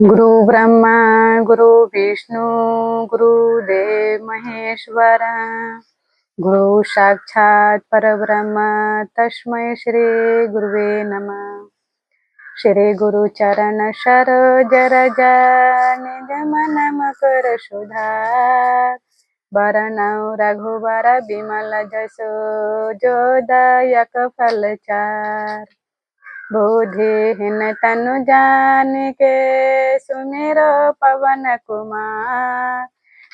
गुरु ब्रह्मा गुरु विष्णु गुरुदेव महेश्वर गुरु साक्षात् परब्रह्म तस्मै श्री गुरुवे नमः। श्री गुरु चरण सरोज रज निज मन मकर सुधार बरनउँ रघुबर बिमल जसो जो दायक फल चार। बुद्धिहीन तनु जानिके सुमिरो पवन कुमार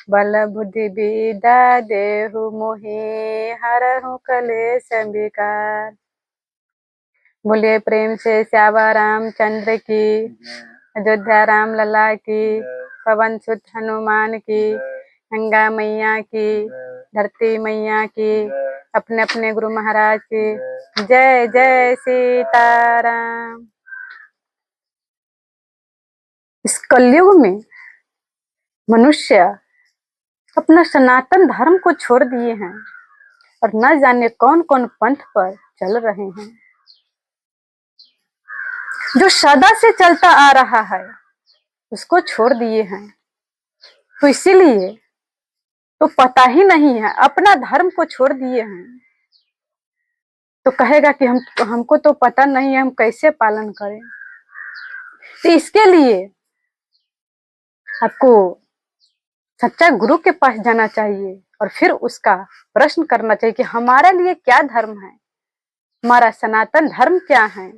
बल बुद्धि विद्या देहु मोहि हरहु कलेश विकार। बोलिए प्रेम से श्यामा रामचंद्र की, अयोध्या राम लला की, पवन सुत हनुमान की, गंगा मैया की, धरती मैया की, अपने अपने गुरु महाराज की जय जय सीताराम। इस कलयुग में मनुष्य अपना सनातन धर्म को छोड़ दिए हैं और न जाने कौन कौन पंथ पर चल रहे हैं। जो सदा से चलता आ रहा है उसको छोड़ दिए हैं। तो इसीलिए तो पता ही नहीं है, अपना धर्म को छोड़ दिए हैं। तो कहेगा कि हमको तो पता नहीं है, हम कैसे पालन करें। तो इसके लिए आपको सच्चा गुरु के पास जाना चाहिए और फिर उसका प्रश्न करना चाहिए कि हमारे लिए क्या धर्म है, हमारा सनातन धर्म क्या है।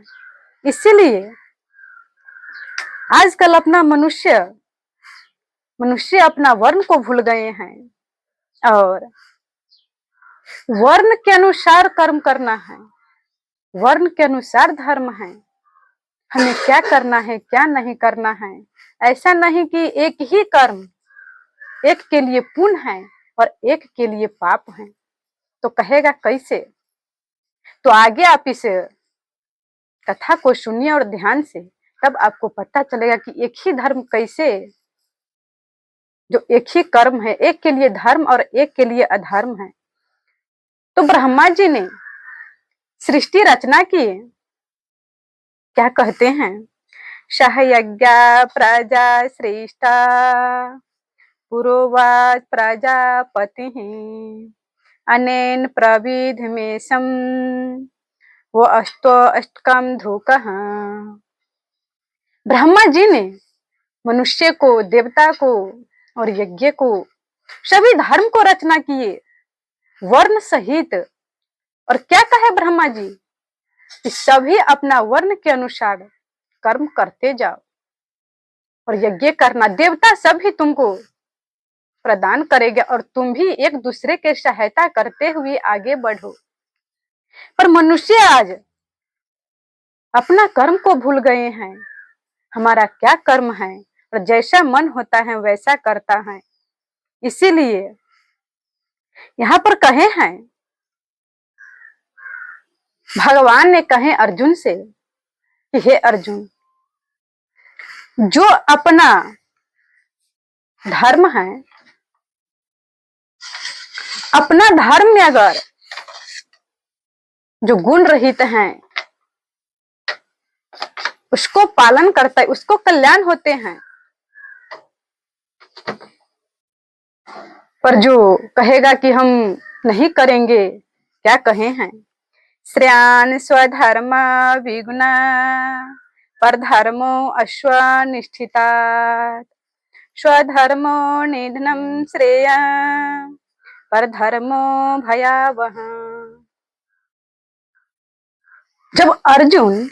इसीलिए आजकल अपना मनुष्य अपना वर्ण को भूल गए हैं और वर्ण के अनुसार कर्म करना है, वर्ण के अनुसार धर्म है। हमें क्या करना है क्या नहीं करना है। ऐसा नहीं कि एक ही कर्म एक के लिए पुण्य है और एक के लिए पाप है। तो कहेगा कैसे। तो आगे आप इस कथा को सुनिए और ध्यान से, तब आपको पता चलेगा कि एक ही धर्म कैसे, जो एक ही कर्म है, एक के लिए धर्म और एक के लिए अधर्म है। तो ब्रह्मा जी ने सृष्टि रचना की, क्या कहते हैं, सहयज्ञ प्रजा श्रेष्ठा पुरोवाच प्रजापति अनेन प्रविधमेशं वो अष्टकम धूकः। ब्रह्मा जी ने मनुष्य को, देवता को और यज्ञ को, सभी धर्म को रचना किए वर्ण सहित। और क्या कहे ब्रह्मा जी कि सभी अपना वर्ण के अनुसार कर्म करते जाओ और यज्ञ करना, देवता सभी तुमको प्रदान करेगा और तुम भी एक दूसरे के सहायता करते हुए आगे बढ़ो। पर मनुष्य आज अपना कर्म को भूल गए हैं। हमारा क्या कर्म है और जैसा मन होता है वैसा करता है। इसीलिए यहाँ पर कहे हैं, भगवान ने कहे अर्जुन से कि हे अर्जुन, जो अपना धर्म है, अपना धर्म में अगर जो गुण रहित हैं उसको पालन करता है, उसको कल्याण होते हैं। पर जो कहेगा कि हम नहीं करेंगे, क्या कहे हैं, श्रेयान स्वधर्म विगुणा पर धर्मो अश्वनिष्ठिता स्वधर्मो निधनम श्रेय पर धर्मो भयावह। जब अर्जुन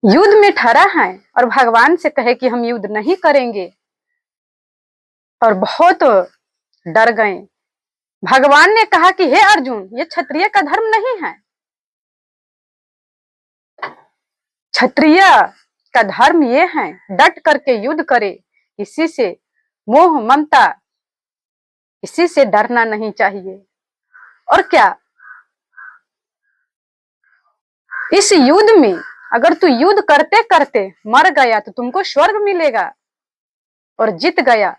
युद्ध में ठहरा है और भगवान से कहे कि हम युद्ध नहीं करेंगे और बहुत डर गए, भगवान ने कहा कि हे अर्जुन, ये क्षत्रिय का धर्म नहीं है। क्षत्रिय का धर्म ये है डट करके युद्ध करे, किसी से मोह ममता, किसी से डरना नहीं चाहिए। और क्या इस युद्ध में अगर तू युद्ध करते करते मर गया तो तुमको स्वर्ग मिलेगा और जीत गया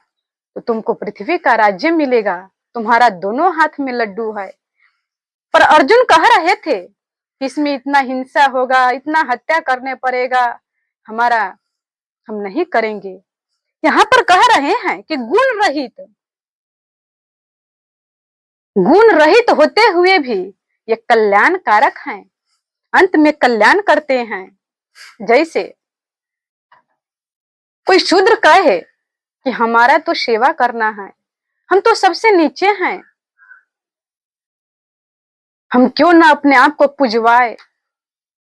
तो तुमको पृथ्वी का राज्य मिलेगा। तुम्हारा दोनों हाथ में लड्डू है। पर अर्जुन कह रहे थे कि इसमें इतना हिंसा होगा, इतना हत्या करने पड़ेगा, हमारा हम नहीं करेंगे। यहाँ पर कह रहे हैं कि गुण रहित होते हुए भी ये कल्याणकारक हैं, अंत में कल्याण करते हैं। जैसे कोई शूद्र कहे कि हमारा तो सेवा करना है, हम तो सबसे नीचे हैं, हम क्यों ना अपने आप को पुजवाए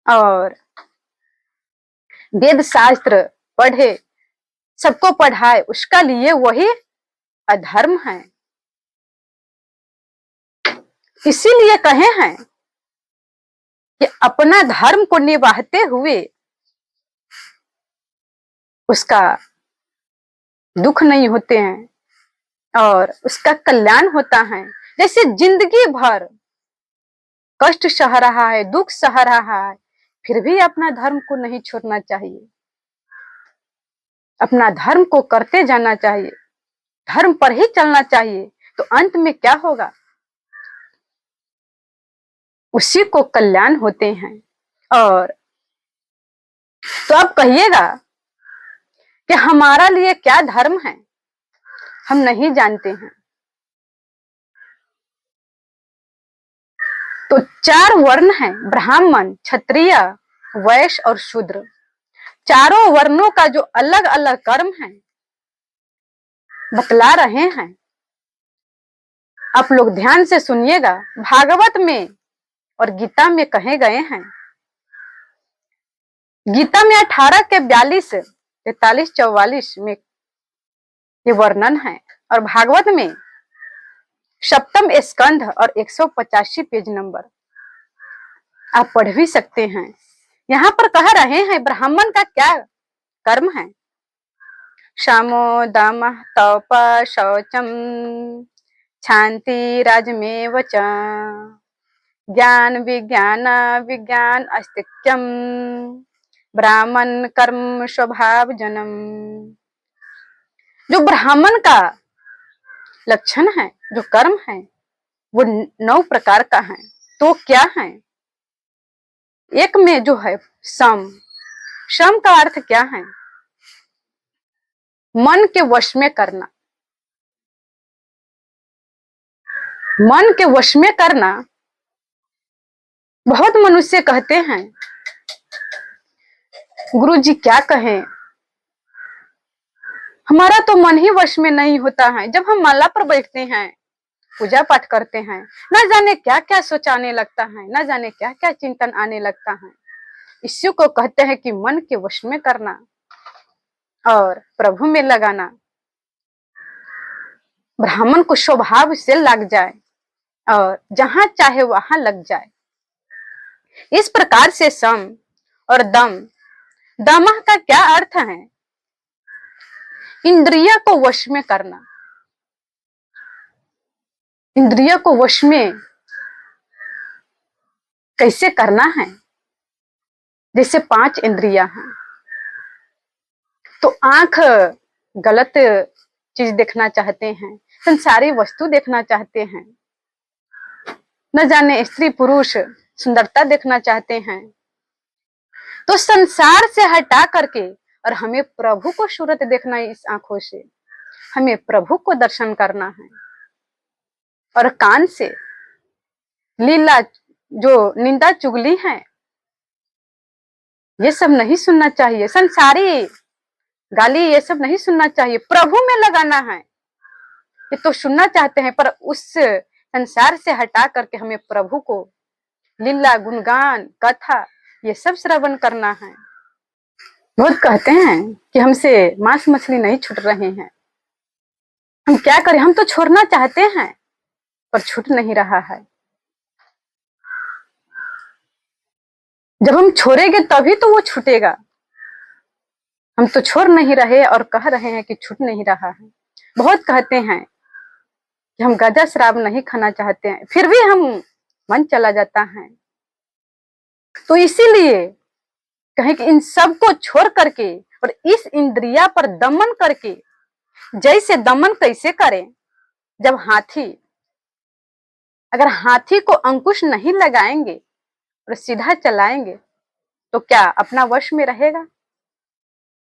और वेद शास्त्र पढ़े, सबको पढ़ाए, उसका लिए वही अधर्म है। इसीलिए कहे हैं कि अपना धर्म को निभाते हुए उसका दुख नहीं होते हैं और उसका कल्याण होता है। जैसे जिंदगी भर कष्ट सह रहा है, दुख सह रहा है, फिर भी अपना धर्म को नहीं छोड़ना चाहिए, अपना धर्म को करते जाना चाहिए, धर्म पर ही चलना चाहिए। तो अंत में क्या होगा, उसी को कल्याण होते हैं। और तो आप कहिएगा कि हमारा लिए क्या धर्म है, हम नहीं जानते हैं। तो 4 वर्ण हैं, ब्राह्मण, क्षत्रिय, वैश्य और शूद्र। चारों वर्णों का जो अलग अलग कर्म है बतला रहे हैं। आप लोग ध्यान से सुनिएगा, भागवत में और गीता में कहे गए हैं। गीता में 18 के 42, 43, 44 में ये वर्णन है और भागवत में 7म स्कंध और 185 पेज नंबर आप पढ़ भी सकते हैं। यहाँ पर कह रहे हैं ब्राह्मण का क्या कर्म है। शमो दमः तप शौचम क्षान्ति राजमेव च ज्ञान विज्ञान विज्ञान अस्तिक्यम ब्राह्मण कर्म स्वभाव जनम। जो ब्राह्मण का लक्षण है, जो कर्म है, वो 9 प्रकार का है। तो क्या है, एक में जो है सम। सम का अर्थ क्या है, मन के वश में करना। मन के वश में करना, बहुत मनुष्य कहते हैं गुरु जी क्या कहें, हमारा तो मन ही वश में नहीं होता है। जब हम माला पर बैठते हैं, पूजा पाठ करते हैं, न जाने क्या क्या सोचाने लगता है, न जाने क्या क्या चिंतन आने लगता है। इसी को कहते हैं कि मन के वश में करना और प्रभु में लगाना। ब्राह्मण को स्वभाव से लग जाए और जहां चाहे वहां लग जाए। इस प्रकार से सम और दम। दमः का क्या अर्थ है, इंद्रिय को वश में करना। इंद्रिय को वश में कैसे करना है, जैसे 5 इंद्रियां हैं। तो आंख गलत चीज देखना चाहते हैं, संसारी वस्तु देखना चाहते हैं, न जाने स्त्री पुरुष सुंदरता देखना चाहते हैं। तो संसार से हटा करके और हमें प्रभु को सूरत देखना है। इस आंखों से हमें प्रभु को दर्शन करना है। और कान से लीला, जो निंदा चुगली है, ये सब नहीं सुनना चाहिए। संसारी गाली ये सब नहीं सुनना चाहिए, प्रभु में लगाना है। ये तो सुनना चाहते हैं, पर उस संसार से हटा करके हमें प्रभु को लीला, गुणगान, कथा ये सब श्रवण करना है। बहुत कहते हैं कि हमसे मांस मछली नहीं छूट रहे हैं, हम क्या करें। हम तो छोड़ना चाहते हैं पर छूट नहीं रहा है। जब हम छोड़ेंगे तभी तो वो छूटेगा। हम तो छोड़ नहीं रहे और कह रहे हैं कि छूट नहीं रहा है। बहुत कहते हैं कि हम गांजा शराब नहीं खाना चाहते हैं, फिर भी हम मन चला जाता है। तो इसीलिए कहें कि इन सब को छोड़ करके और इस इंद्रिया पर दमन करके, जैसे दमन कैसे करें, जब अगर हाथी को अंकुश नहीं लगाएंगे और सीधा चलाएंगे तो क्या अपना वश में रहेगा?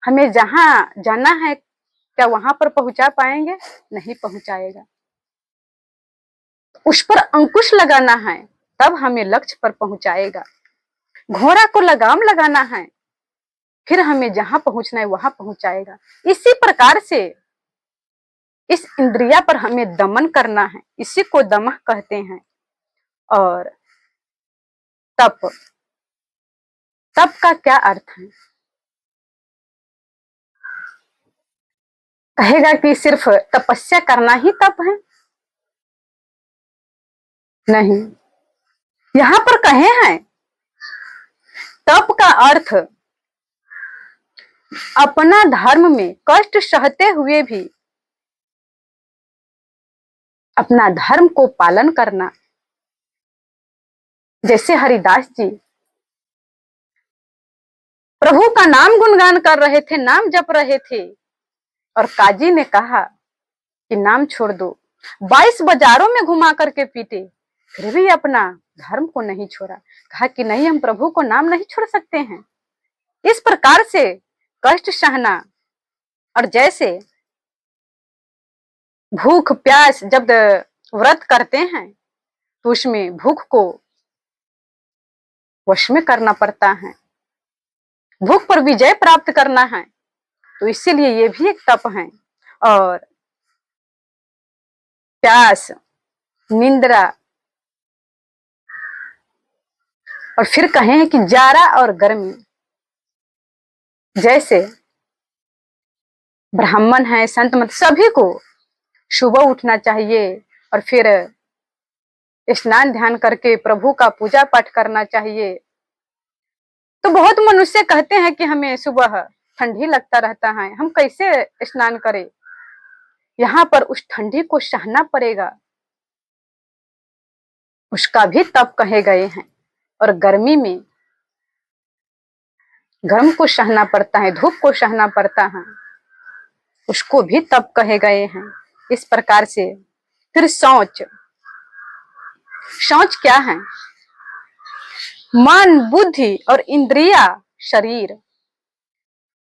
हमें जहां जाना है क्या वहां पर पहुंचा पाएंगे? नहीं पहुंचाएगा। उस पर अंकुश लगाना है, तब हमें लक्ष्य पर पहुंचाएगा। घोड़ा को लगाम लगाना है, फिर हमें जहां पहुंचना है वहां पहुंचाएगा। इसी प्रकार से इस इंद्रिया पर हमें दमन करना है, इसी को दमः कहते हैं। और तप, तप का क्या अर्थ है? कहेगा कि सिर्फ तपस्या करना ही तप है? नहीं, यहां पर कहे हैं तप का अर्थ अपना धर्म में कष्ट सहते हुए भी अपना धर्म को पालन करना। जैसे हरिदास जी प्रभु का नाम गुणगान कर रहे थे, नाम जप रहे थे, और काजी ने कहा कि नाम छोड़ दो। 22 बाजारों में घुमा करके पीटे, फिर भी अपना धर्म को नहीं छोड़ा। कहा कि नहीं, हम प्रभु को नाम नहीं छोड़ सकते हैं। इस प्रकार से कष्ट सहना, और जैसे भूख प्यास जब व्रत करते हैं तो उसमें भूख को वश में करना पड़ता है, भूख पर विजय प्राप्त करना है, तो इसीलिए ये भी एक तप है। और प्यास, निंद्रा, और फिर कहे हैं कि जाड़ा और गर्मी। जैसे ब्राह्मण है, संत मत सभी को सुबह उठना चाहिए और फिर स्नान ध्यान करके प्रभु का पूजा पाठ करना चाहिए। तो बहुत मनुष्य कहते हैं कि हमें सुबह ठंडी लगता रहता है, हम कैसे स्नान करें? यहाँ पर उस ठंडी को सहना पड़ेगा, उसका भी तप कहे गए हैं। और गर्मी में गर्म को सहना पड़ता है, धूप को सहना पड़ता है, उसको भी तप कहे गए हैं। इस प्रकार से फिर शौच, शौच क्या है? मन, बुद्धि और इंद्रिया, शरीर,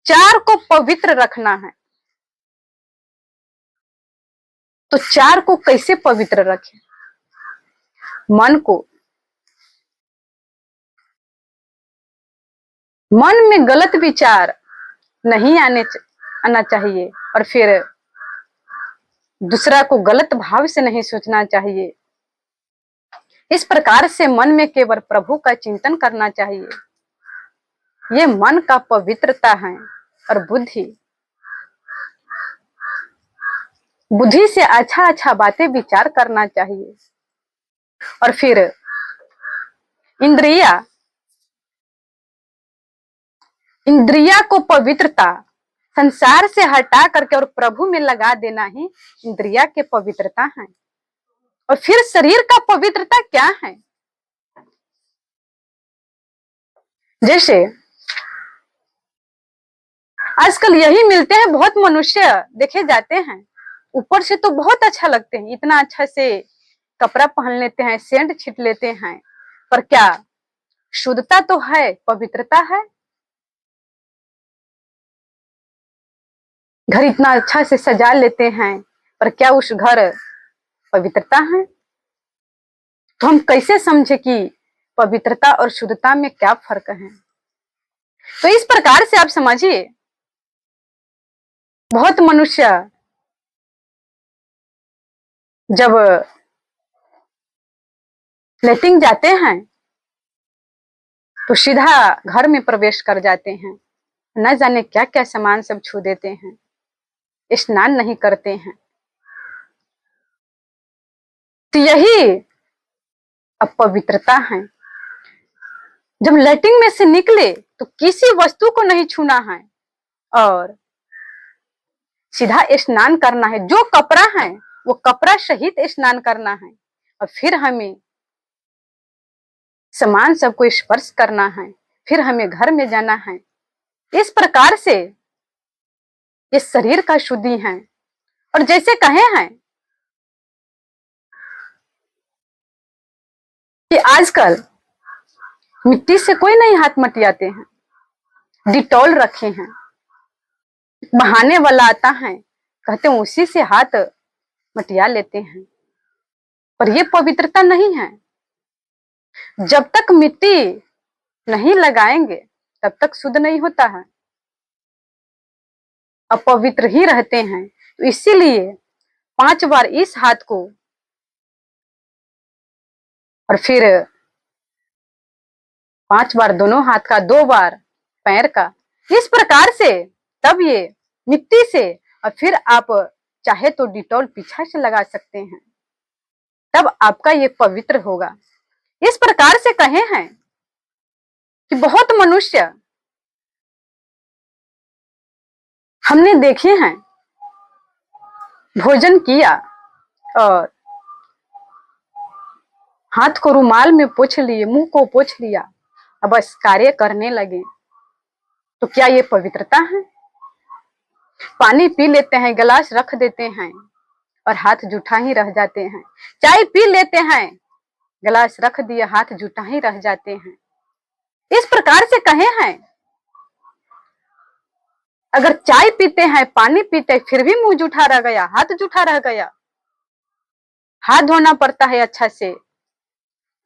चार को पवित्र रखना है। तो चार को कैसे पवित्र रखें? मन को, मन में गलत विचार नहीं आना चाहिए, और फिर दूसरा को गलत भाव से नहीं सोचना चाहिए। इस प्रकार से मन में केवल प्रभु का चिंतन करना चाहिए। ये मन का पवित्रता है। और बुद्धि, बुद्धि से अच्छा अच्छा बातें विचार करना चाहिए। और फिर इंद्रिया, इंद्रिया को पवित्रता संसार से हटा करके और प्रभु में लगा देना ही इंद्रिया के पवित्रता है। और फिर शरीर का पवित्रता क्या है? जैसे आजकल यही मिलते हैं, बहुत मनुष्य देखे जाते हैं, ऊपर से तो बहुत अच्छा लगते हैं, इतना अच्छा से कपड़ा पहन लेते हैं, सेंट छिट लेते हैं, पर क्या शुद्धता तो है, पवित्रता है? घर इतना अच्छा से सजा लेते हैं, पर क्या उस घर पवित्रता है? तो हम कैसे समझे कि पवित्रता और शुद्धता में क्या फर्क है? तो इस प्रकार से आप समझिए, बहुत मनुष्य जब लेटिंग जाते हैं तो सीधा घर में प्रवेश कर जाते हैं, न जाने क्या क्या सामान सब छू देते हैं, स्नान नहीं करते हैं। तो यही अपवित्रता है। जब लेटिंग में से निकले तो किसी वस्तु को नहीं छूना है और सीधा स्नान करना है। जो कपड़ा है वो कपड़ा सहित स्नान करना है, और फिर हमें सामान सबको स्पर्श करना है, फिर हमें घर में जाना है। इस प्रकार से ये शरीर का शुद्धि है। और जैसे कहे हैं कि आजकल मिट्टी से कोई नहीं हाथ मटियाते हैं, डिटॉल रखे हैं, बहाने वाला आता है, कहते हैं उसी से हाथ मटिया लेते हैं, पर ये पवित्रता नहीं है। जब तक मिट्टी नहीं लगाएंगे तब तक शुद्ध नहीं होता है, अपवित्र ही रहते हैं। तो इसीलिए 5 बार इस हाथ को और फिर 5 बार दोनों हाथ का, 2 बार पैर का, इस प्रकार से तब ये मिट्टी से, और फिर आप चाहे तो डिटॉल पीछा से लगा सकते हैं, तब आपका ये पवित्र होगा। इस प्रकार से कहे हैं कि बहुत मनुष्य हमने देखे हैं, भोजन किया और हाथ को रुमाल में पोंछ लिए, मुंह को पोंछ लिया, अब बस कार्य करने लगे, तो क्या ये पवित्रता है? पानी पी लेते हैं, गिलास रख देते हैं और हाथ जूठा ही रह जाते हैं। चाय पी लेते हैं, गिलास रख दिए, हाथ जूठा ही रह जाते हैं। इस प्रकार से कहे हैं, अगर चाय पीते हैं, पानी पीते हैं, फिर भी मुंह जूठा रह गया, हाथ जूठा रह गया, हाथ धोना पड़ता है, अच्छा से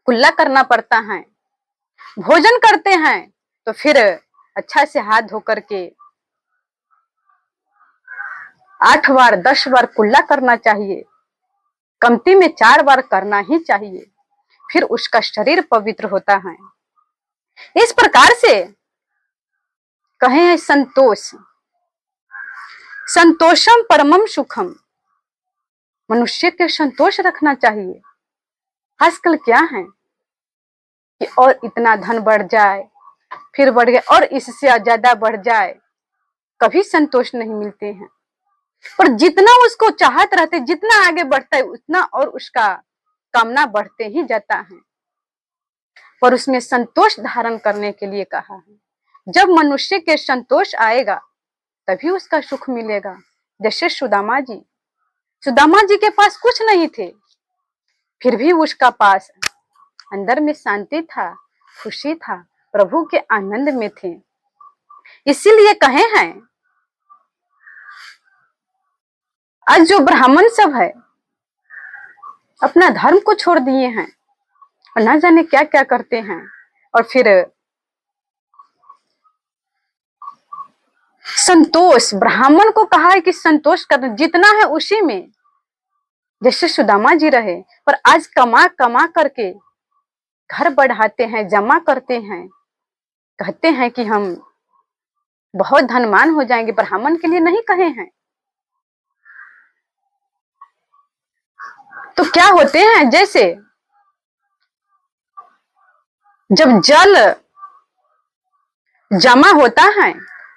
कुल्ला करना पड़ता है। भोजन करते हैं तो फिर अच्छा से हाथ धो करके 8 बार 10 बार कुल्ला करना चाहिए, कमती में 4 बार करना ही चाहिए, फिर उसका शरीर पवित्र होता है। इस प्रकार से कहे हैं संतोष, संतोषम परमम सुखम, मनुष्य के संतोष रखना चाहिए। आजकल क्या है कि और इतना धन बढ़ जाए, फिर बढ़ गया और इससे ज्यादा बढ़ जाए, कभी संतोष नहीं मिलते हैं। पर जितना उसको चाहत रहते, जितना आगे बढ़ता है उतना और उसका कामना बढ़ते ही जाता है। पर उसमें संतोष धारण करने के लिए कहा है। जब मनुष्य के संतोष आएगा तभी उसका सुख मिलेगा। जैसे सुदामा जी के पास कुछ नहीं थे, फिर भी उसका पास अंदर में शांति था, खुशी था, प्रभु के आनंद में थे। इसीलिए कहे हैं, आज जो ब्राह्मण सब है अपना धर्म को छोड़ दिए हैं और ना जाने क्या क्या करते हैं, और फिर संतोष, ब्राह्मण को कहा है कि संतोष करना, जितना है उसी में, जैसे सुदामा जी रहे। पर आज कमा कमा करके घर बढ़ाते हैं, जमा करते हैं, कहते हैं कि हम बहुत धनवान हो जाएंगे। ब्राह्मण के लिए नहीं कहे हैं। तो क्या होते हैं, जैसे जब जल जमा होता है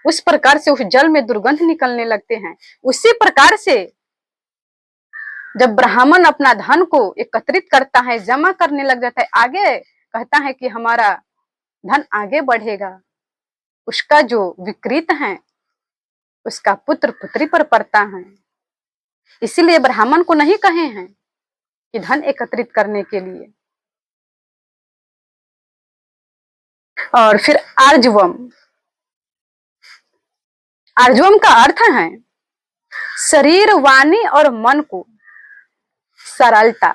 उस प्रकार से उस जल में दुर्गंध निकलने लगते हैं। उसी प्रकार से जब ब्राह्मण अपना धन को एकत्रित करता है, जमा करने लग जाता है, आगे कहता है कि हमारा धन आगे बढ़ेगा, उसका जो विकृत है उसका पुत्र पुत्री पर पड़ता है। इसीलिए ब्राह्मण को नहीं कहे हैं कि धन एकत्रित करने के लिए। और फिर आर्जवम, आर्जवम का अर्थ है शरीर, वाणी और मन को सरलता।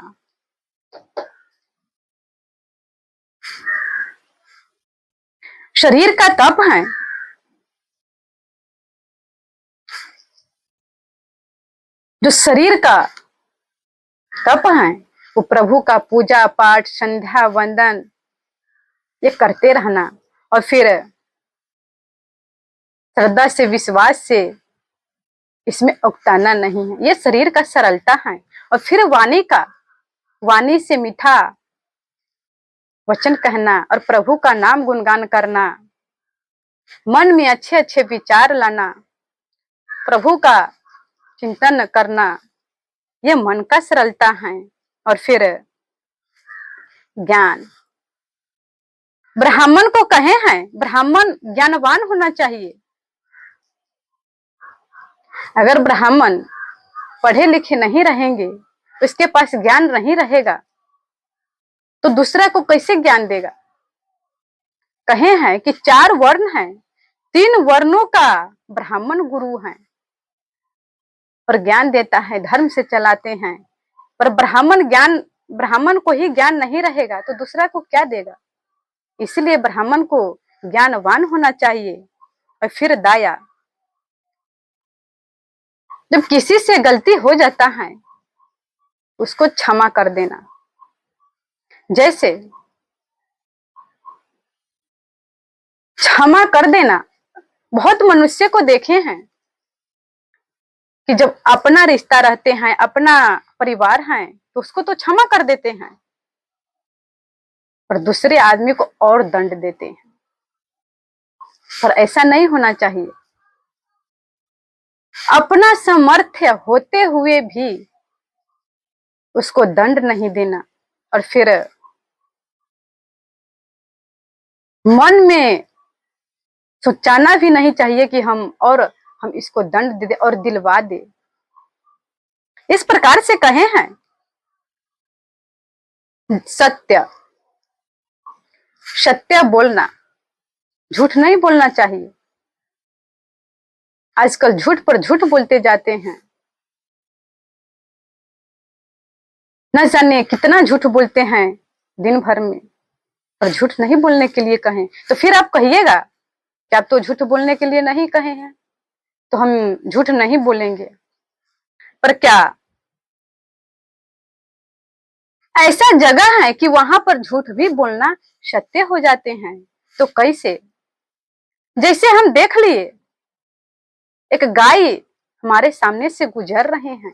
शरीर का तप है, जो शरीर का तप है वो प्रभु का पूजा पाठ, संध्या वंदन ये करते रहना, और फिर श्रद्धा से, विश्वास से, इसमें उकताना नहीं है, ये शरीर का सरलता है। और फिर वाणी का, वाणी से मीठा वचन कहना और प्रभु का नाम गुणगान करना, मन में अच्छे अच्छे विचार लाना, प्रभु का चिंतन करना, ये मन का सरलता है। और फिर ज्ञान, ब्राह्मण को कहे हैं, ब्राह्मण ज्ञानवान होना चाहिए। अगर ब्राह्मण पढ़े लिखे नहीं रहेंगे, उसके पास ज्ञान नहीं रहेगा, तो दूसरा को कैसे ज्ञान देगा? कहे हैं कि 4 वर्ण हैं, तीन वर्णों का ब्राह्मण गुरु है और ज्ञान देता है, धर्म से चलाते हैं। पर ब्राह्मण को ही ज्ञान नहीं रहेगा तो दूसरा को क्या देगा। इसलिए ब्राह्मण को ज्ञानवान होना चाहिए। और फिर दाया, जब किसी से गलती हो जाता है उसको क्षमा कर देना। जैसे क्षमा कर देना, बहुत मनुष्य को देखे हैं कि जब अपना रिश्ता रहते हैं, अपना परिवार है, तो उसको तो क्षमा कर देते हैं, पर दूसरे आदमी को और दंड देते हैं। पर ऐसा नहीं होना चाहिए। अपना सामर्थ्य होते हुए भी उसको दंड नहीं देना। और फिर मन में सोचाना भी नहीं चाहिए कि हम इसको दंड दे दे और दिलवा दे। इस प्रकार से कहे हैं सत्य, सत्य बोलना, झूठ नहीं बोलना चाहिए। आजकल झूठ पर झूठ बोलते जाते हैं, न जाने कितना झूठ बोलते हैं दिन भर में। पर झूठ नहीं बोलने के लिए कहें तो फिर आप कहिएगा कि आप तो झूठ बोलने के लिए नहीं कहे हैं, तो हम झूठ नहीं बोलेंगे। पर क्या ऐसा जगह है कि वहां पर झूठ भी बोलना सत्य हो जाते हैं? तो कैसे? जैसे हम देख लिए एक गाय हमारे सामने से गुजर रहे हैं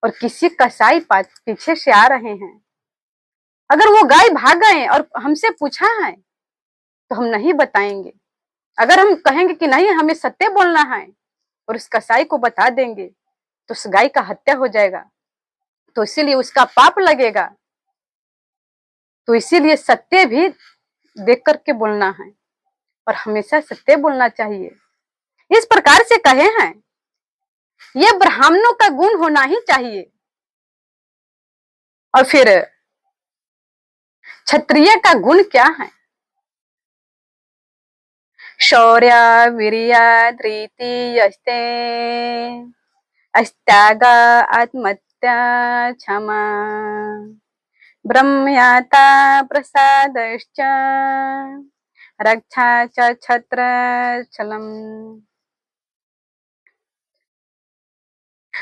और किसी कसाई पीछे से आ रहे हैं। अगर वो गाय भाग गए और हमसे पूछा है तो हम नहीं बताएंगे। अगर हम कहेंगे कि नहीं हमें सत्य बोलना है और उस कसाई को बता देंगे तो उस गाय का हत्या हो जाएगा, तो इसीलिए उसका पाप लगेगा। तो इसीलिए सत्य भी देख करके बोलना है और हमेशा सत्य बोलना चाहिए। इस प्रकार से कहे हैं, यह ब्राह्मणों का गुण होना ही चाहिए। और फिर क्षत्रिय का गुण क्या है? शौर्य, वीर्य, धृति, यस्ते, अस्त्याग, आत्महत्या, क्षमा, ब्रह्मयाता, प्रसादश्च, रक्षा च छत्र छलम।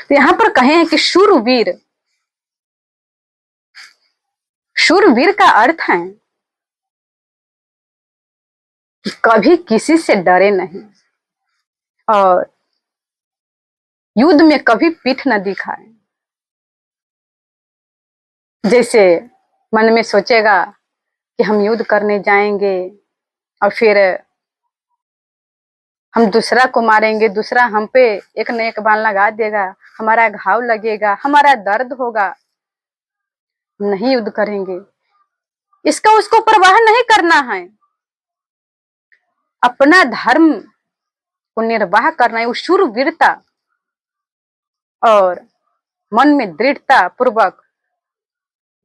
तो यहाँ पर कहे हैं कि शूरवीर, शूरवीर का अर्थ है कि कभी किसी से डरे नहीं और युद्ध में कभी पीठ न दिखाए। जैसे मन में सोचेगा कि हम युद्ध करने जाएंगे और फिर हम दूसरा को मारेंगे, दूसरा हम पे एक न एक बाण लगा देगा, हमारा घाव लगेगा, हमारा दर्द होगा, नहीं युद्ध करेंगे। इसका उसको परवाह नहीं करना है। अपना धर्म को निर्वाह करना है, वो शूरवीरता और मन में दृढ़ता पूर्वक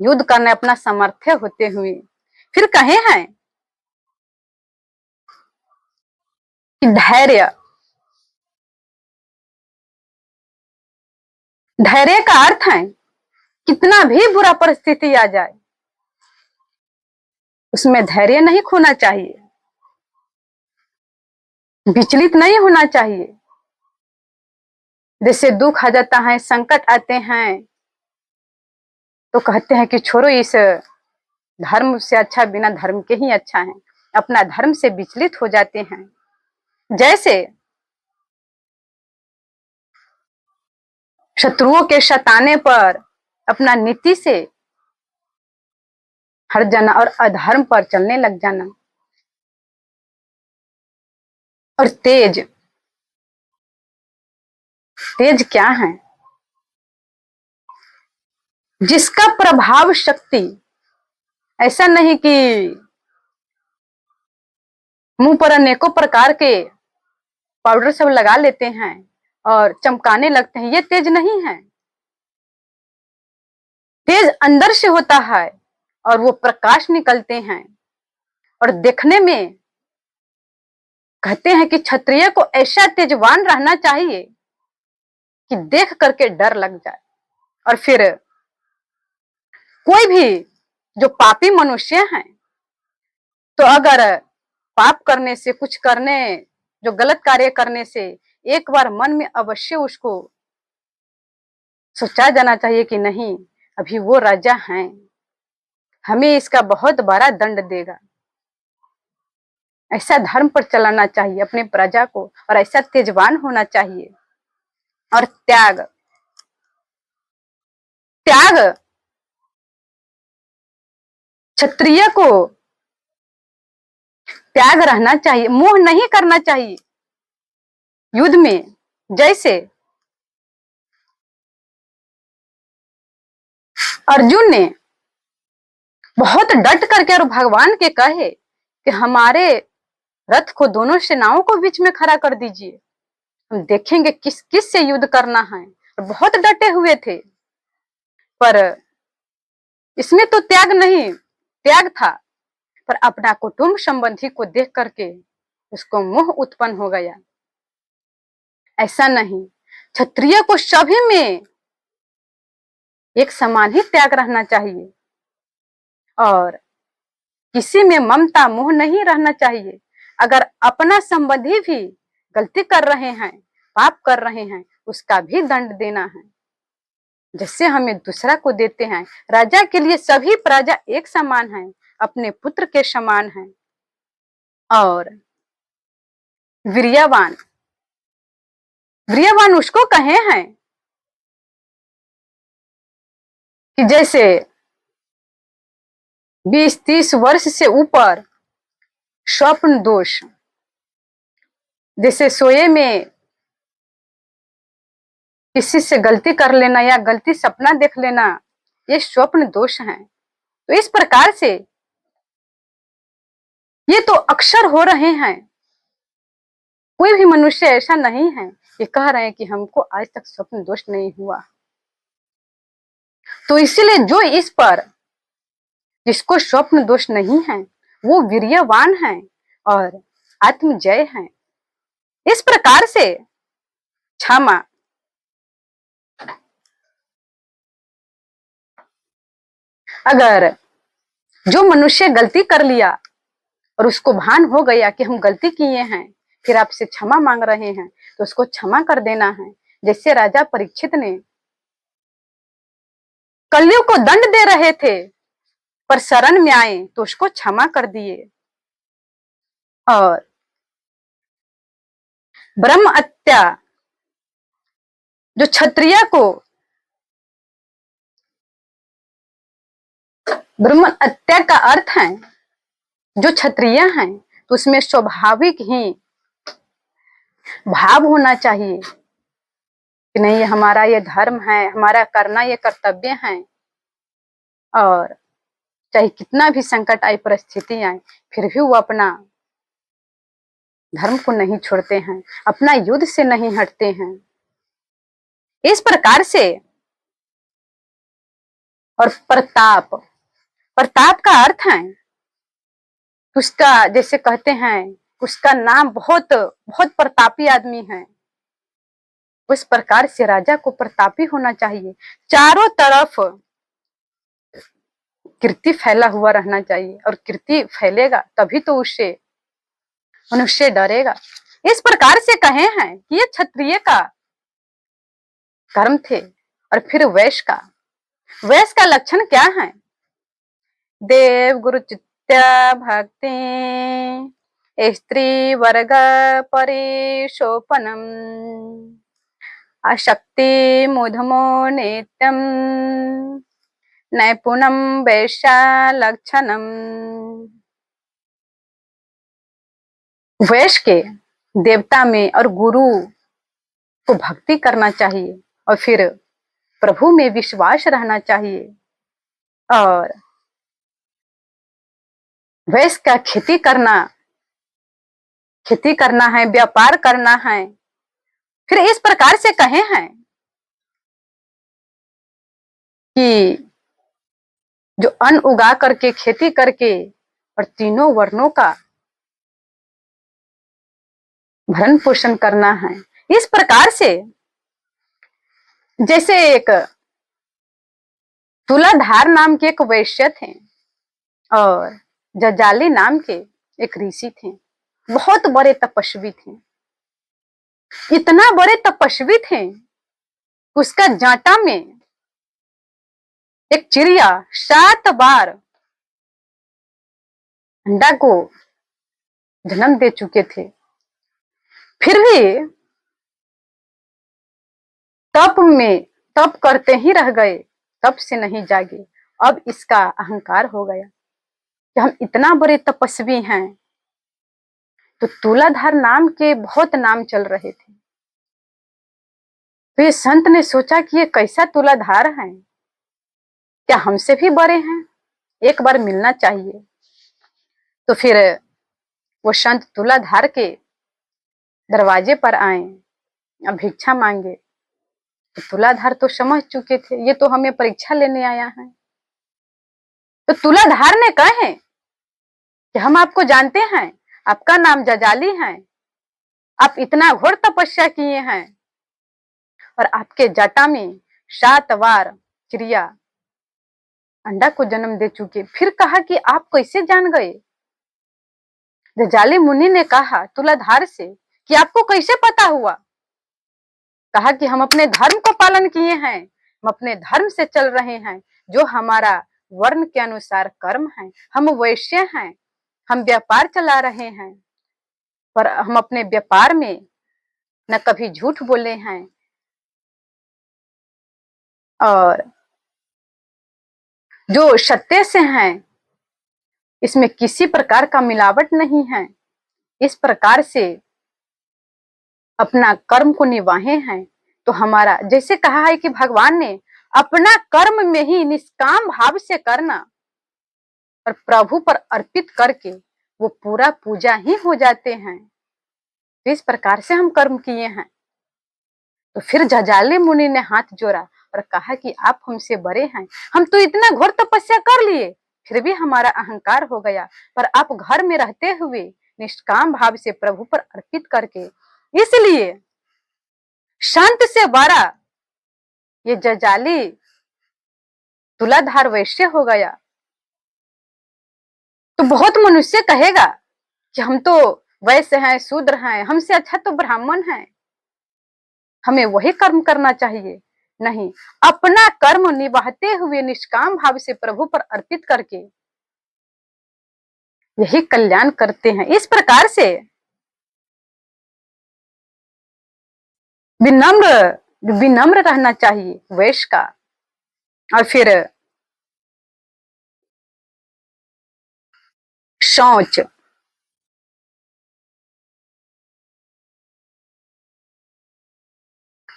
युद्ध करना, अपना सामर्थ्य होते हुए। फिर कहे हैं कि धैर्य, धैर्य का अर्थ है कितना भी बुरा परिस्थिति आ जाए उसमें धैर्य नहीं खोना चाहिए, विचलित नहीं होना चाहिए। जैसे दुख आ जाता है, संकट आते हैं तो कहते हैं कि छोड़ो, इस धर्म से अच्छा बिना धर्म के ही अच्छा है, अपना धर्म से विचलित हो जाते हैं। जैसे शत्रुओं के सताने पर अपना नीति से हट जाना और अधर्म पर चलने लग जाना। और तेज, तेज क्या है? जिसका प्रभाव शक्ति, ऐसा नहीं कि मुंह पर अनेकों प्रकार के पाउडर सब लगा लेते हैं और चमकाने लगते हैं, ये तेज नहीं है। तेज अंदर से होता है और वो प्रकाश निकलते हैं और देखने में कहते हैं कि क्षत्रिय को ऐसा तेजवान रहना चाहिए कि देख करके डर लग जाए। और फिर कोई भी जो पापी मनुष्य हैं, तो अगर पाप करने से, कुछ करने, जो गलत कार्य करने से एक बार मन में अवश्य उसको सोचा जाना चाहिए कि नहीं, अभी वो राजा हैं, हमें इसका बहुत बड़ा दंड देगा। ऐसा धर्म पर चलाना चाहिए अपने प्रजा को, और ऐसा तेजवान होना चाहिए। और त्याग, त्याग क्षत्रिय को त्याग रहना चाहिए, मोह नहीं करना चाहिए युद्ध में। जैसे अर्जुन ने बहुत डट करके और भगवान के कहे कि हमारे रथ को दोनों सेनाओं को बीच में खड़ा कर दीजिए, हम देखेंगे किस किस से युद्ध करना है। और बहुत डटे हुए थे, पर इसमें तो त्याग नहीं, त्याग था, पर अपना कुटुंब संबंधी को देख करके उसको मोह उत्पन्न हो गया। ऐसा नहीं, क्षत्रिय को सभी में एक समान ही त्याग रहना चाहिए, और किसी में ममता मोह नहीं रहना चाहिए। अगर अपना संबंधी भी गलती कर रहे हैं, पाप कर रहे हैं, उसका भी दंड देना है, जैसे हमें दूसरा को देते हैं। राजा के लिए सभी प्रजा एक समान है, अपने पुत्र के समान है। और वीर्यवान, वीर्यवान उसको कहे हैं कि जैसे 20-30 वर्ष से ऊपर स्वप्न दोष, जैसे सोए में किसी से गलती कर लेना या गलती सपना देख लेना, ये स्वप्न दोष है। तो इस प्रकार से ये तो अक्सर हो रहे हैं। कोई भी मनुष्य ऐसा नहीं है कि कह रहे हैं कि हमको आज तक स्वप्न दोष नहीं हुआ। तो इसीलिए जो इस पर, जिसको स्वप्न दोष नहीं है, वो वीर्यवान है और आत्मजय है। इस प्रकार से क्षमा, अगर जो मनुष्य गलती कर लिया और उसको भान हो गया कि हम गलती किए हैं, फिर आपसे क्षमा मांग रहे हैं, तो उसको क्षमा कर देना है। जैसे राजा परीक्षित ने कलयुग को दंड दे रहे थे, पर शरण में आए तो उसको क्षमा कर दिए। और ब्रह्म हत्या, जो क्षत्रिय को, ब्रह्म हत्या का अर्थ है जो क्षत्रिय हैं, तो उसमें स्वाभाविक ही भाव होना चाहिए कि नहीं, ये हमारा ये धर्म है, हमारा करना ये कर्तव्य है। और चाहे कितना भी संकट आए, परिस्थिति आए, फिर भी वो अपना धर्म को नहीं छोड़ते हैं, अपना युद्ध से नहीं हटते हैं। इस प्रकार से। और प्रताप, प्रताप का अर्थ है उसका, जैसे कहते हैं उसका नाम बहुत बहुत प्रतापी आदमी है, उस प्रकार से राजा को प्रतापी होना चाहिए। चारों तरफ कीर्ति फैला हुआ रहना चाहिए, और कीर्ति फैलेगा तभी तो उससे मनुष्य डरेगा। इस प्रकार से कहे हैं कि ये क्षत्रिय का कर्म थे। और फिर वैश्य का, वैश्य का लक्षण क्या है? देव गुरु चित्ता भक्ति स्त्री वर्ग परिशोपनम अशक्ति मुधमो नित्यम नैपुणम वैश्या लक्षणम। वैश्य के देवता में और गुरु को भक्ति करना चाहिए, और फिर प्रभु में विश्वास रहना चाहिए। और वैश्य का खेती करना है, व्यापार करना है। फिर इस प्रकार से कहे हैं कि जो अन्न उगा करके, खेती करके और तीनों वर्णों का भरण पोषण करना है। इस प्रकार से जैसे एक तुलाधार नाम के एक वैश्य थे और जजाली नाम के एक ऋषि थे, बहुत बड़े तपस्वी थे। इतना बड़े तपस्वी थे, उसका जांटा में एक चिड़िया 7 बार अंडा को जन्म दे चुके थे, फिर भी तप करते ही रह गए, तप से नहीं जागे। अब इसका अहंकार हो गया कि हम इतना बड़े तपस्वी हैं। तो तुलाधार नाम के बहुत नाम चल रहे थे। तो ये संत ने सोचा कि ये कैसा तुलाधार है, क्या हमसे भी बड़े हैं, एक बार मिलना चाहिए। तो फिर वो संत तुलाधार के दरवाजे पर आए, भिक्षा मांगे। तो तुलाधार तो समझ चुके थे, ये तो हमें परीक्षा लेने आया है। तो तुलाधार ने कहे कि हम आपको जानते हैं, आपका नाम जजाली है, आप इतना घोर तपस्या किए हैं और आपके जटा में 7 बार चिड़िया अंडा को जन्म दे चुके। फिर कहा कि आप कैसे जान गए? जजाली मुनि ने कहा तुलाधार से कि आपको कैसे पता हुआ? कहा कि हम अपने धर्म को पालन किए हैं, हम अपने धर्म से चल रहे हैं, जो हमारा वर्ण के अनुसार कर्म है। हम वैश्य हैं, हम व्यापार चला रहे हैं, पर हम अपने व्यापार में न कभी झूठ बोले हैं और जो सत्य से हैं इसमें किसी प्रकार का मिलावट नहीं है। इस प्रकार से अपना कर्म को निभाए हैं। तो हमारा जैसे कहा है कि भगवान ने अपना कर्म में ही निष्काम भाव से करना और प्रभु पर अर्पित करके वो पूरा पूजा ही हो जाते हैं। तो इस प्रकार से हम कर्म किए हैं। तो फिर जजाली मुनि ने हाथ जोड़ा और कहा कि आप हमसे बड़े हैं, हम तो इतना घोर तपस्या कर लिए, फिर भी हमारा अहंकार हो गया, पर आप घर में रहते हुए निष्काम भाव से प्रभु पर अर्पित करके, इसलिए शांत से बड़ा ये जजाली तुलाधार वैश्य हो गया। तो बहुत मनुष्य कहेगा कि हम तो वैश्य हैं, शूद्र हैं, हमसे अच्छा तो ब्राह्मण है, हमें वही कर्म करना चाहिए। नहीं, अपना कर्म निभाते हुए निष्काम भाव से प्रभु पर अर्पित करके यही कल्याण करते हैं। इस प्रकार से विनम्र विनम्र रहना चाहिए वैश्य का। और फिर शौच,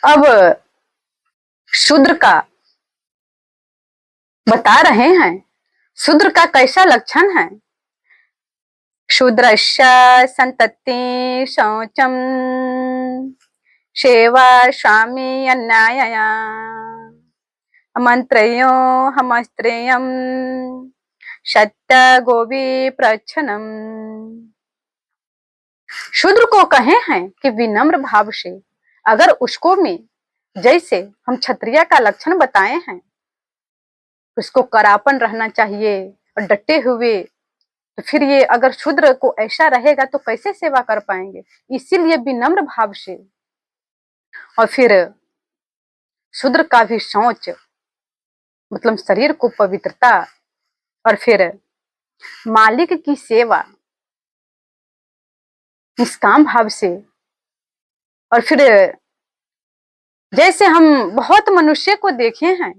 अब शूद्र का बता रहे हैं, शूद्र का कैसा लक्षण है। शूद्रस्य संतति शौचम सेवा स्वामी अन्यायया मंत्रेयो हमस्त्रेयम सत्य गोवी प्रच्छनम। शूद्र को कहे हैं कि विनम्र भाव से, अगर उसको में जैसे हम क्षत्रिय का लक्षण बताए हैं, उसको करापन रहना चाहिए और डटे हुए, तो फिर ये अगर शूद्र को ऐसा रहेगा तो कैसे सेवा कर पाएंगे। इसीलिए विनम्र भाव से। और फिर शूद्र का भी शौच मतलब शरीर को पवित्रता, और फिर मालिक की सेवा निष्काम भाव से। और फिर जैसे हम बहुत मनुष्य को देखे हैं,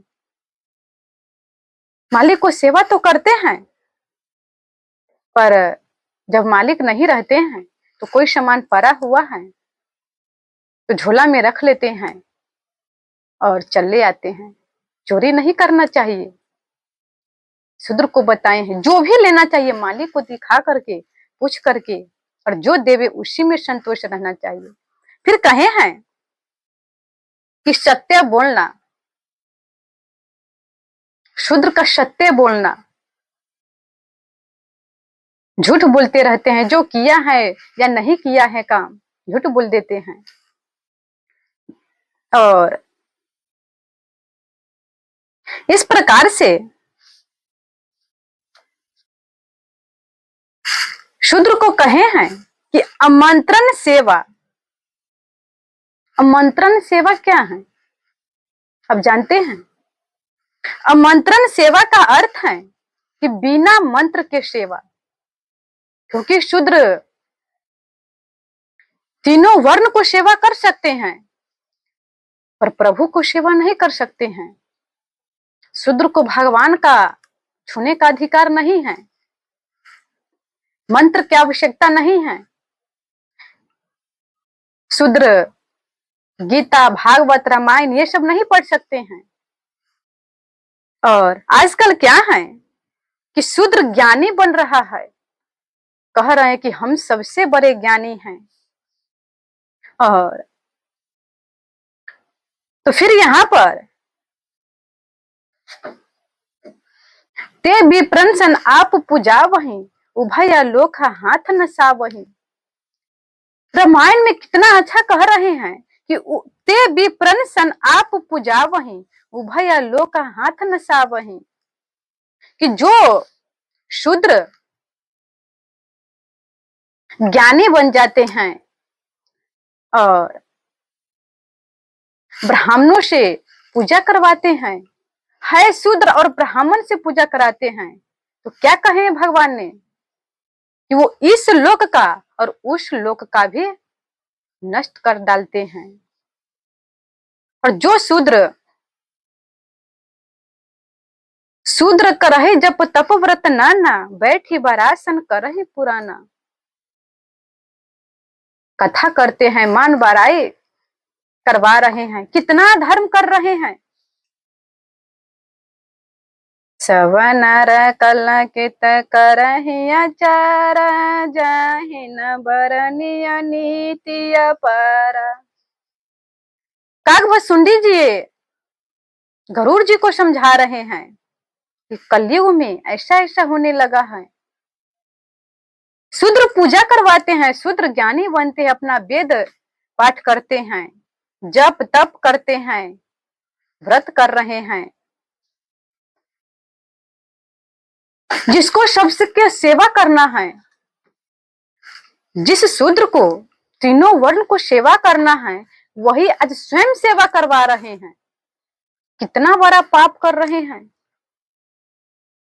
मालिक को सेवा तो करते हैं, पर जब मालिक नहीं रहते हैं तो कोई सामान पड़ा हुआ है तो झोला में रख लेते हैं और चले आते हैं। चोरी नहीं करना चाहिए। शूद्र को बताए हैं जो भी लेना चाहिए मालिक को दिखा करके, पूछ करके, और जो देवे उसी में संतोष रहना चाहिए। फिर कहे हैं कि सत्य बोलना, शूद्र का सत्य बोलना, झूठ बोलते रहते हैं, जो किया है या नहीं किया है काम झूठ बोल देते हैं। और इस प्रकार से शूद्र को कहे हैं कि आमंत्रण सेवा। आमंत्रण सेवा क्या है अब जानते हैं? आमंत्रण सेवा का अर्थ है कि बिना मंत्र के सेवा, क्योंकि शूद्र तीनों वर्ण को सेवा कर सकते हैं पर प्रभु को सेवा नहीं कर सकते हैं। शूद्र को भगवान का छूने का अधिकार नहीं है, मंत्र की आवश्यकता नहीं है। शूद्र गीता, भागवत, रामायण ये सब नहीं पढ़ सकते हैं। और आजकल क्या है कि शूद्र ज्ञानी बन रहा है, कह रहे हैं कि हम सबसे बड़े ज्ञानी हैं। और तो फिर यहाँ पर ते विप्रंसन आप पूजा वही उभय लोक हाथ नसा वही। रामायण में कितना अच्छा कह रहे हैं कि ते विप्रंसन आप पूजा वही उभय लोक हाथ नसा वही, कि जो शूद्र ज्ञानी बन जाते हैं और ब्राह्मणों से पूजा करवाते हैं, है शूद्र और ब्राह्मण से पूजा कराते हैं, तो क्या कहे भगवान ने कि वो इस लोक का और उस लोक का भी नष्ट कर डालते हैं। और जो शूद्र शूद्र करहे जप तप व्रत नाना बैठी बरासन करहे पुराना। कथा करते हैं, मान बड़ाई करवा रहे हैं, कितना धर्म कर रहे हैं। सब नर कलंकित करहि आचार जाहि न बरनीय नीति अपार। कागभसुंडी जी गरुड़ जी को समझा रहे हैं कि कलयुग में ऐसा ऐसा होने लगा है। शूद्र पूजा करवाते हैं, शूद्र ज्ञानी बनते हैं, अपना वेद पाठ करते हैं, जप तप करते हैं, व्रत कर रहे हैं। जिसको सबके सेवा करना है, जिस शूद्र को तीनों वर्ण को सेवा करना है, वही आज स्वयं सेवा करवा रहे हैं। कितना बड़ा पाप कर रहे हैं।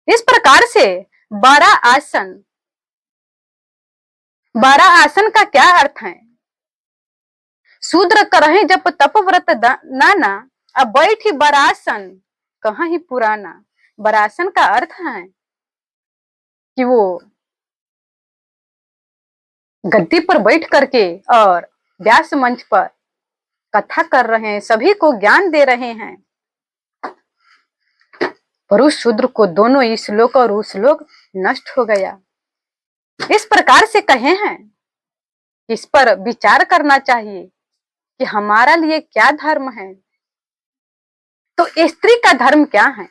इस प्रकार से 12 आसन, 12 आसन का क्या अर्थ है? शूद्र करहे जप तप व्रत नाना अब बैठी बरासन कहाँ ही पुराना। बरासन का अर्थ है कि वो गद्दी पर बैठ करके और व्यास मंच पर कथा कर रहे हैं, सभी को ज्ञान दे रहे हैं। पर उस शूद्र को दोनों इस लोक और उस लोक नष्ट हो गया। इस प्रकार से कहे हैं, इस पर विचार करना चाहिए कि हमारा लिए क्या धर्म है। तो स्त्री का धर्म क्या है?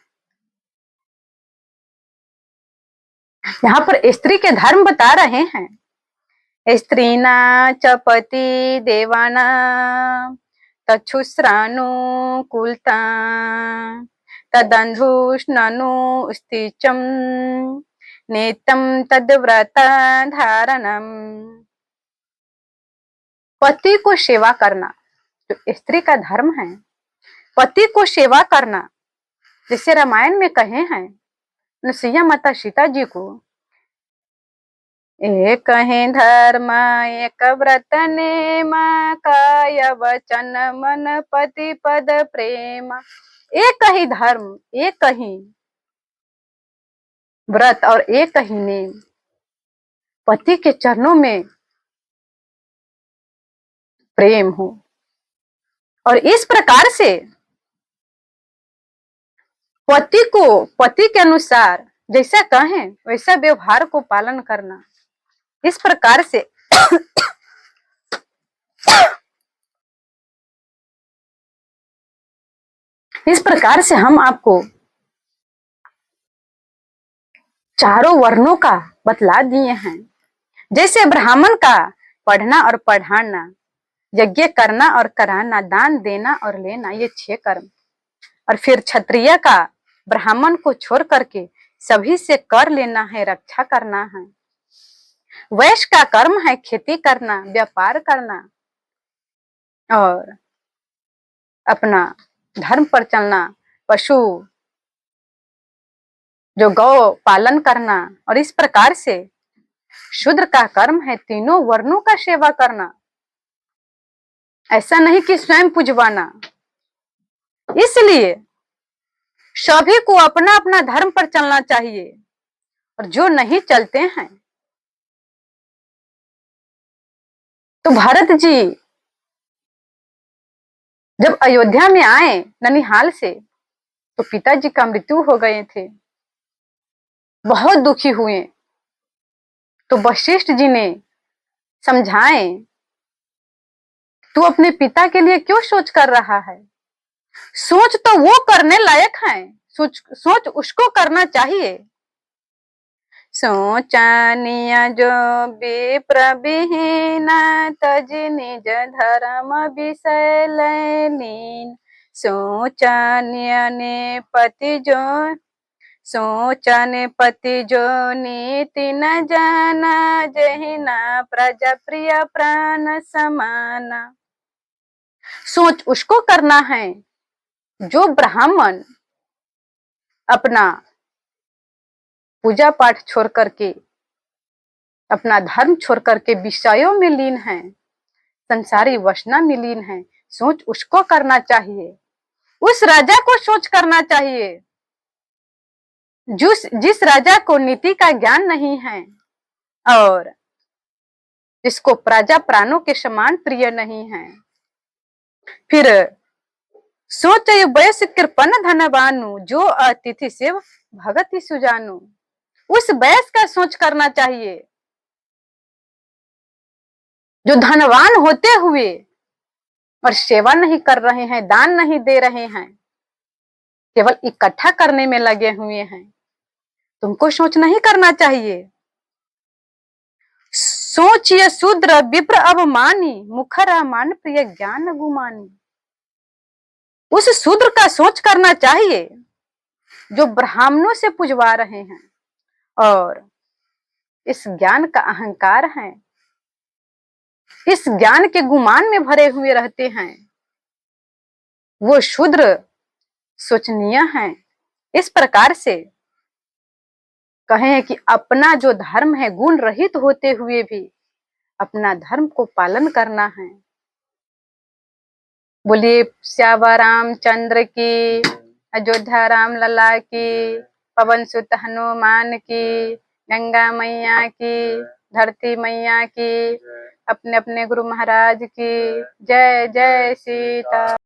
यहाँ पर स्त्री के धर्म बता रहे हैं। स्त्रीना च पति देवाना तच्छुश्रानुकूलता तदंधुष्णनु स्तिचम नेतम तद्व्रत धारणम। पति को सेवा करना जो स्त्री का धर्म है, पति को सेवा करना। जैसे रामायण में कहे हैं नरसिंह माता सीता जी को, एक ही धर्म एक व्रत नेम काय वचन मन पति पद प्रेम। एक ही धर्म, एक ही व्रत और एक ही नेम, पति के चरणों में प्रेम हो। और इस प्रकार से पति को पति के अनुसार जैसा कहें वैसा व्यवहार को पालन करना। इस प्रकार से इस प्रकार से हम आपको चारों वर्णों का बतला दिए हैं। जैसे ब्राह्मण का पढ़ना और पढ़ाना, यज्ञ करना और कराना, दान देना और लेना, ये 6 कर्म। और फिर क्षत्रिय का ब्राह्मण को छोड़ करके सभी से कर लेना है, रक्षा करना है। वैश्य का कर्म है खेती करना, व्यापार करना और अपना धर्म पर चलना, पशु जो गौ पालन करना। और इस प्रकार से शूद्र का कर्म है तीनों वर्णों का सेवा करना, ऐसा नहीं कि स्वयं पुजवाना। इसलिए सभी को अपना अपना धर्म पर चलना चाहिए। और जो नहीं चलते हैं तो भरत जी जब अयोध्या में आए ननिहाल से तो पिताजी का मृत्यु हो गए थे, बहुत दुखी हुए। तो वशिष्ठ जी ने समझाए, तू अपने पिता के लिए क्यों सोच कर रहा है? सोच तो वो करने लायक है, सोच उसको करना चाहिए। सोचनिया जो विप्र विहीन, तज निज धर्म विषय लीन। सोचनिया ने पति जो, सोचने पति जो नीति न जाना, जहि न प्रजा प्रिय प्राण समाना। सोच उसको करना है जो ब्राह्मण अपना पूजा पाठ छोड़ करके, अपना धर्म छोड़ करके विषयों में लीन है, संसारी वासना में लीन है। सोच उसको करना चाहिए, उस राजा को सोच करना चाहिए जिस राजा को नीति का ज्ञान नहीं है और जिसको प्रजा प्राणों के समान प्रिय नहीं है। फिर सोच वयस कृपन धनवानु, जो अतिथि से भगत ही सुजानु। उस वयस का सोच करना चाहिए जो धनवान होते हुए और सेवा नहीं कर रहे हैं, दान नहीं दे रहे हैं, केवल इकट्ठा करने में लगे हुए हैं। तुमको सोच नहीं करना चाहिए। सोचिए शूद्र विप्र अवमानी, मुखर मान प्रिय ज्ञान गुमानी। उस शूद्र का सोच करना चाहिए जो ब्राह्मणों से पुजवा रहे हैं और इस ज्ञान का अहंकार है, इस ज्ञान के गुमान में भरे हुए रहते हैं। वो शूद्र सोचनीय है। इस प्रकार से कहें कि अपना जो धर्म है गुण रहित होते हुए भी अपना धर्म को पालन करना है। बोलिए श्यावर रामचंद्र की, अयोध्या राम लला की, पवन सुत हनुमान की, गंगा मैया की, धरती मैया की, अपने अपने गुरु महाराज की जय। जय सीता।